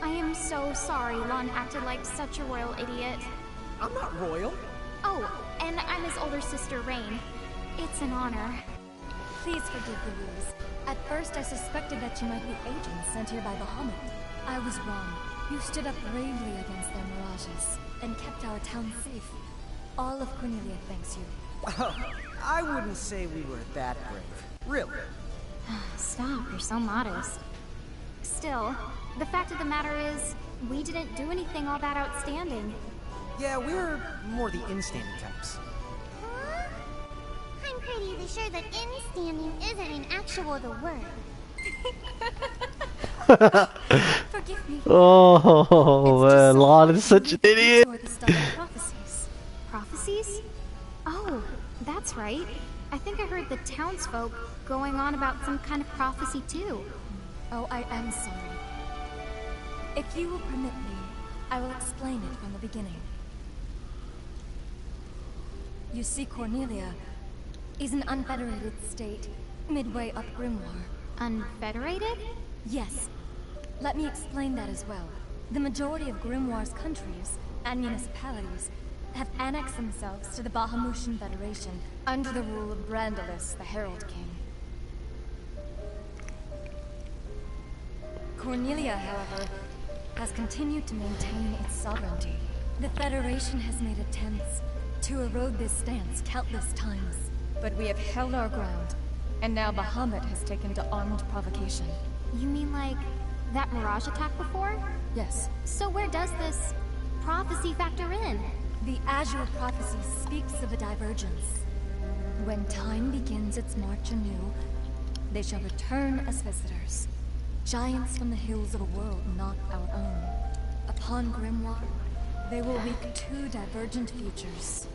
I am so sorry Lon acted like such a royal idiot. I'm not royal. Oh, and I'm his older sister, Rain. It's an honor. Please forgive the ruse. At first, I suspected that you might be agents sent here by Bahamut. I was wrong. You stood up bravely against their mirages and kept our town safe. All of Cornelia thanks you. Oh, I wouldn't say we were that brave. Really. Stop, you're so modest. Still, the fact of the matter is, we didn't do anything all that outstanding. Yeah, we're more the instanding types. Huh? I'm pretty sure that instanding isn't an actual the word. Forgive me. Oh, man, Lon is such an idiot. Or the stuff of prophecies. Prophecies? Oh, that's right. I think I heard the townsfolk going on about some kind of prophecy too. Oh, I am sorry. If you will permit me, I will explain it from the beginning. You see, Cornelia is an unfederated state, midway up Grimoire. Unfederated? Yes. Let me explain that as well. The majority of Grimoire's countries and municipalities have annexed themselves to the Bahamutian Federation under the rule of Brandalis, the Herald King. Cornelia, however, has continued to maintain its sovereignty. The Federation has made attempts to erode this stance countless times, but we have held our ground, and now Bahamut has taken to armed provocation. You mean like that Mirage attack before? Yes. So where does this prophecy factor in? The Azure Prophecy speaks of a divergence. When time begins its march anew, they shall return as visitors. Giants from the hills of a world not our own. Upon Grimoire, they will wreak two divergent futures.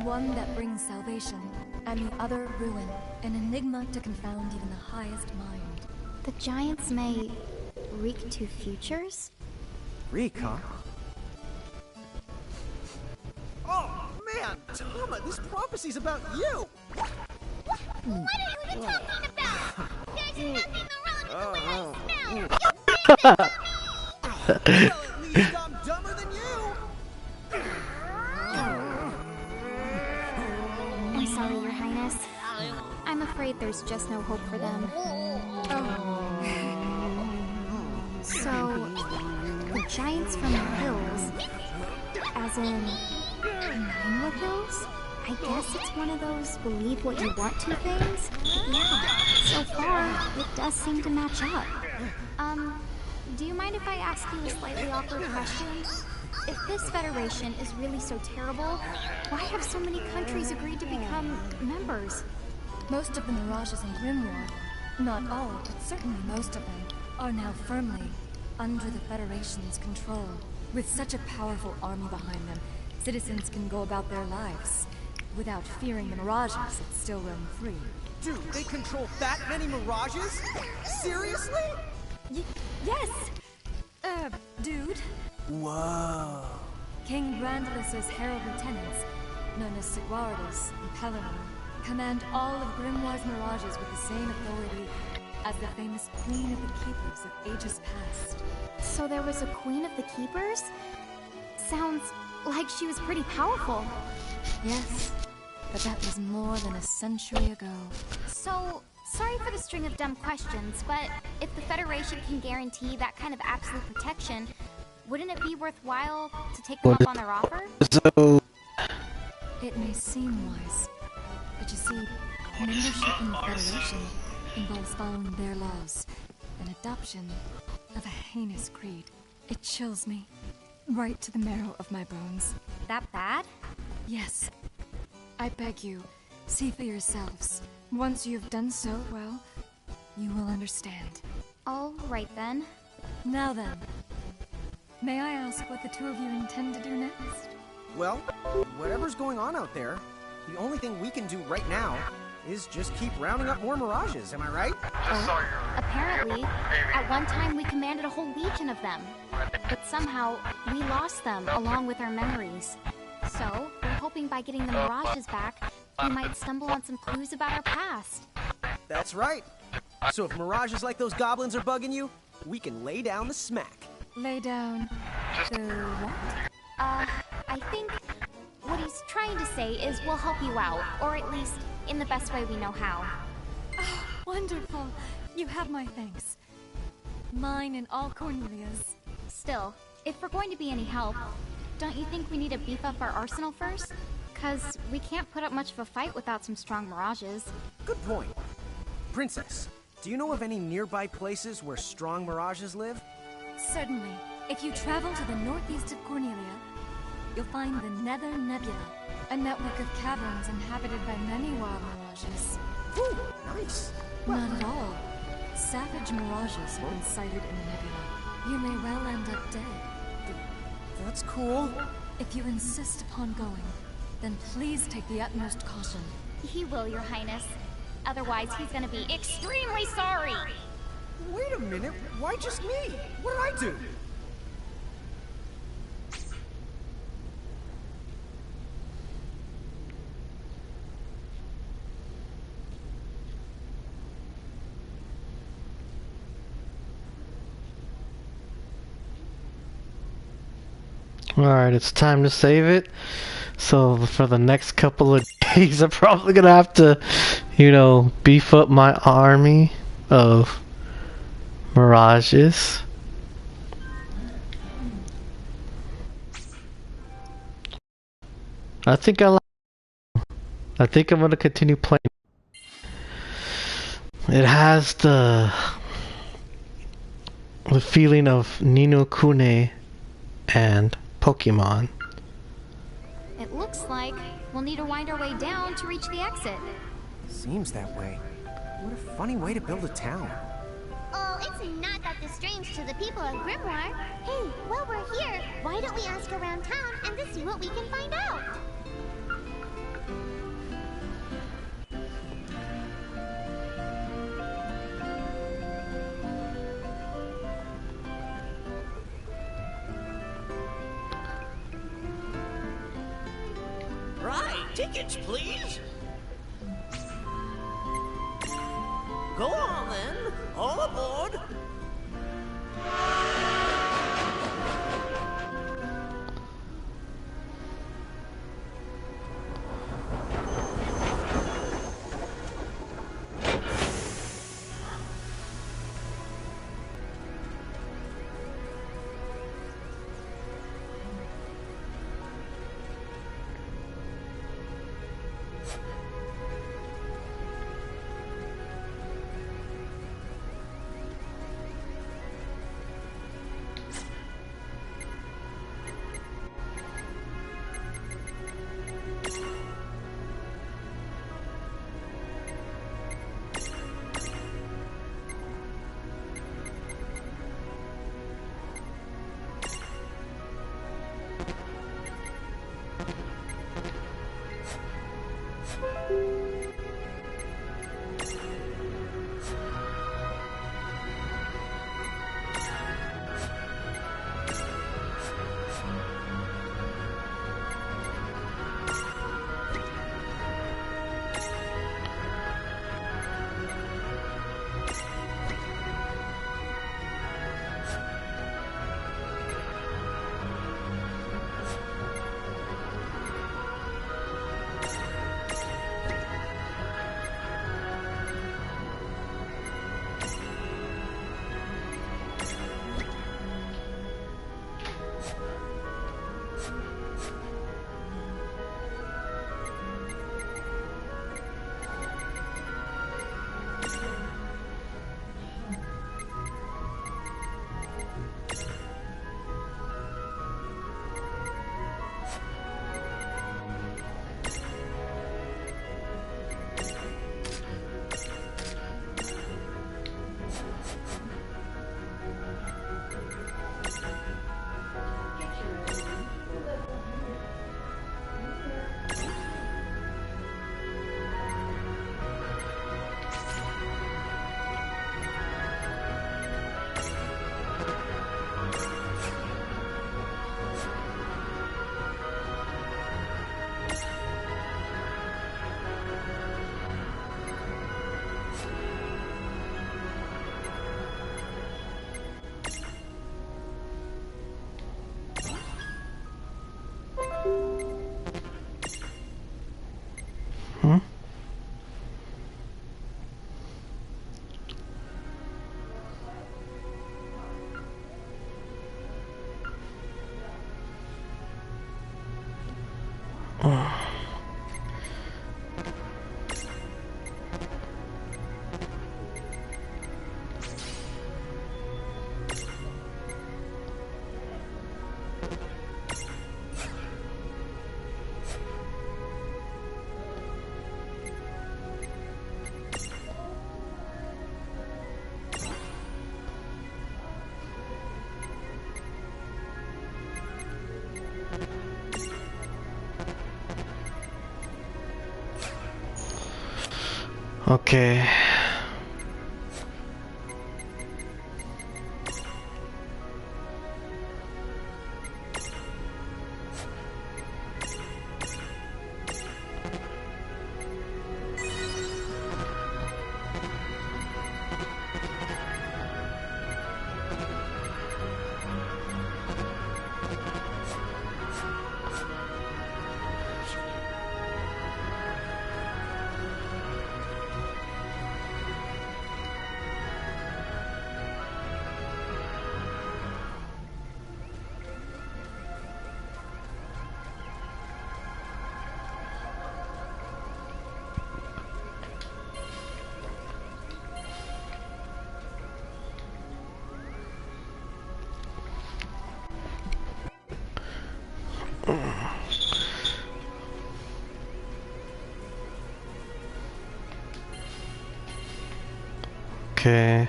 One that brings salvation, and the other ruin, an enigma to confound even the highest mind. The giants may wreak two futures? Reek, huh? Oh, man! Tama, this prophecy's about you! What are you even talking about? There's nothing wrong with the way I smell. Well, at least I'm dumber than you! I'm sorry, Your Highness. I'm afraid there's just no hope for them. So, the giants from the hills, as in Ninewood Hills? I guess it's one of those believe what you want to things? Yeah, so far, it does seem to match up. Do you mind if I ask you a slightly awkward question? If this Federation is really so terrible, why have so many countries agreed to become members? Most of the Mirages in Grimoire, not all, but certainly most of them, are now firmly under the Federation's control. With such a powerful army behind them, citizens can go about their lives without fearing the Mirages that still roam free. Dude, they control that many Mirages? Seriously? Yes! Dude. Whoa. King Brandalus's herald lieutenants, known as Sigwaridas and Pelennor, command all of Grimoire's Mirages with the same authority as the famous Queen of the Keepers of ages past. So there was a Queen of the Keepers? Sounds like she was pretty powerful. Yes, but that was more than a century ago. So, sorry for the string of dumb questions, but if the Federation can guarantee that kind of absolute protection, wouldn't it be worthwhile to take them up on their offer? So, it may seem wise, but you see, membership in the Federation involves following their laws, and adoption of a heinous creed. It chills me, right to the marrow of my bones. That bad? Yes. I beg you, see for yourselves. Once you have done so, well, you will understand. All right then. Now then, may I ask what the two of you intend to do next? Well, whatever's going on out there, the only thing we can do right now is just keep rounding up more Mirages, am I right? Apparently, at one time we commanded a whole legion of them. But somehow, we lost them along with our memories. So, we're hoping by getting the Mirages back, we might stumble on some clues about our past. That's right. So if Mirages like those goblins are bugging you, we can lay down the smack. Lay down the what? I think what he's trying to say is we'll help you out, or at least in the best way we know how. Oh, wonderful. You have my thanks. Mine and all Cornelia's. Still, if we're going to be any help, don't you think we need to beef up our arsenal first? 'Cause we can't put up much of a fight without some strong Mirages. Good point. Princess, do you know of any nearby places where strong Mirages live? Certainly. If you travel to the northeast of Cornelia, you'll find the Nether Nebula, a network of caverns inhabited by many wild Mirages. Ooh, nice. Not at all. Savage Mirages have been sighted in the nebula. You may well end up dead. That's cool. If you insist upon going, then please take the utmost caution. He will, Your Highness. Otherwise, he's gonna be extremely sorry! Wait a minute, why just me? What did I do? alright, it's time to save it. So for the next couple of days, I'm probably gonna have to, you know, beef up my army of Mirages. I think I think I'm gonna continue playing. It has the feeling of Ni no Kuni and Pokemon. It looks like we'll need to wind our way down to reach the exit. Seems that way. What a funny way to build a town. Oh, it's not that strange to the people of Grimoire. Hey, while we're here, why don't we ask around town and to see what we can find out? Right, tickets, please. Go on then, all aboard. Okay. Okay.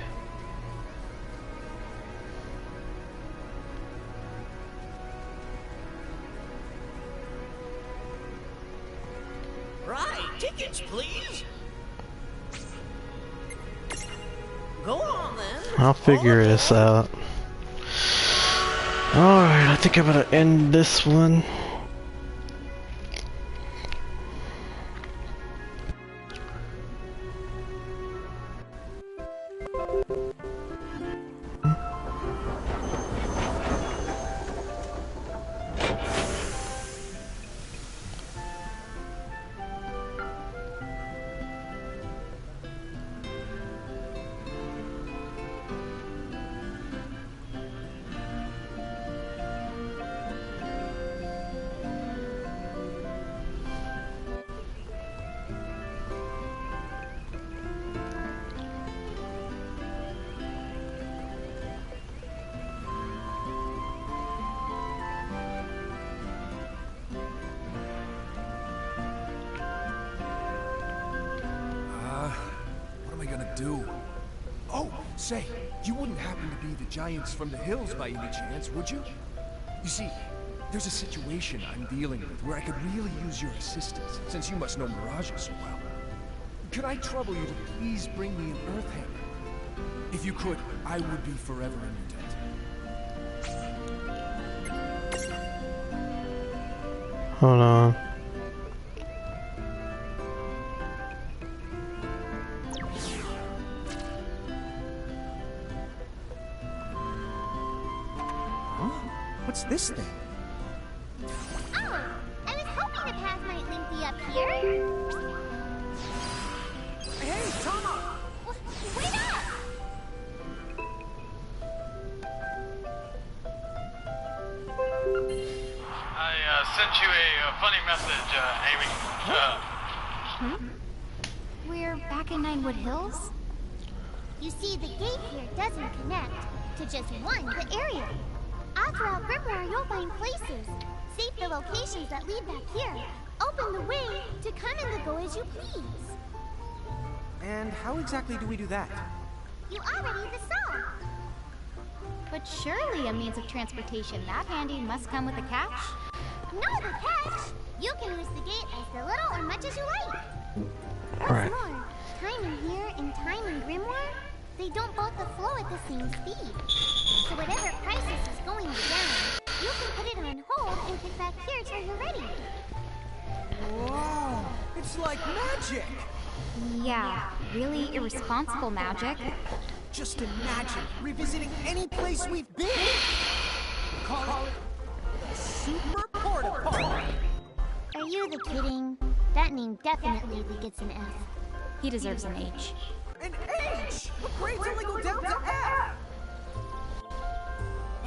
Right, tickets, please. Go on then. I'll figure this out. Alright, I think I'm gonna end this one. Oh, say, you wouldn't happen to be the Giants from the Hills by any chance, would you? You see, There's a situation I'm dealing with where I could really use your assistance, since you must know Miraja so well. Could I trouble you to please bring me an Earthhammer? If you could, I would be forever in your debt. Hold on. What's this thing? Oh, I was hoping the path might link me up here. Hey, Tama! Wait up! I sent you a funny message, Amy. We're back in Ninewood Hills? You see, the gate here doesn't connect to just one, the area. All throughout Grimoire, you'll find places. Save the locations that lead back here. Open the way to come and go as you please. And how exactly do we do that? You already saw. But surely a means of transportation that handy must come with a catch? No, the catch! You can use the gate as little or much as you like. What's Alright. more, time in here and time in Grimoire, they don't both flow at the same speed. So whatever crisis is going down, you can put it on hold and kick back here till you're ready. Whoa! It's like magic! Yeah, really irresponsible magic. Just imagine revisiting any place we've been! Call it the Super Porta Party! Are you the kidding? That name definitely gets an F. He deserves an H. An H! But grades only go down to F!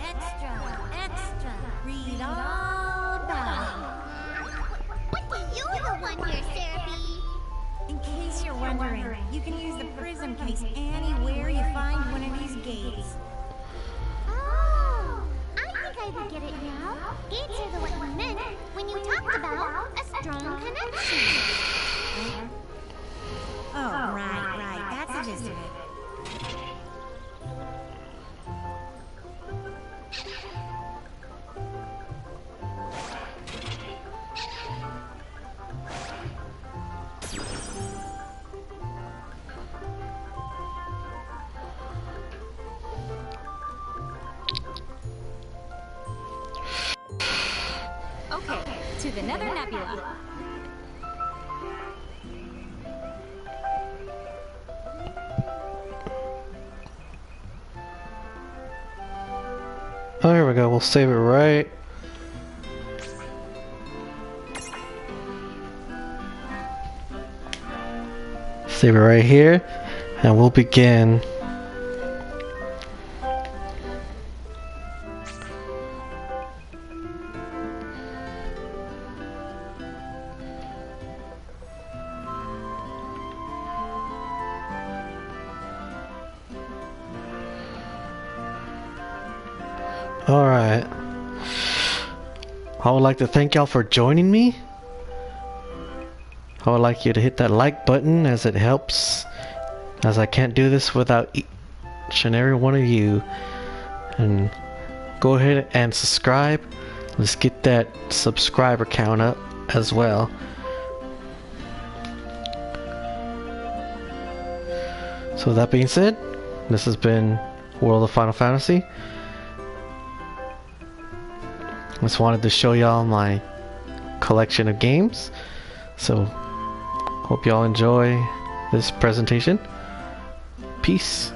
Extra, extra. Read all about What do you the one here, Seraphie? it. In case you're wondering, you can use the prism case anywhere you find one of these gates. Oh, I think I would get it now. Gates are the what you meant when you talked about a strong connection. Oh, right. That's the gist of it. Okay, to the Nether Nebula. Oh, here we go. We'll save it right. Save it right here, and we'll begin. Alright. I would like to thank y'all for joining me. I would like you to hit that like button as it helps, as I can't do this without each and every one of you. And go ahead and subscribe. Let's get that subscriber count up as well. So with that being said, this has been World of Final Fantasy. Just wanted to show y'all my collection of games. So hope y'all enjoy this presentation. Peace.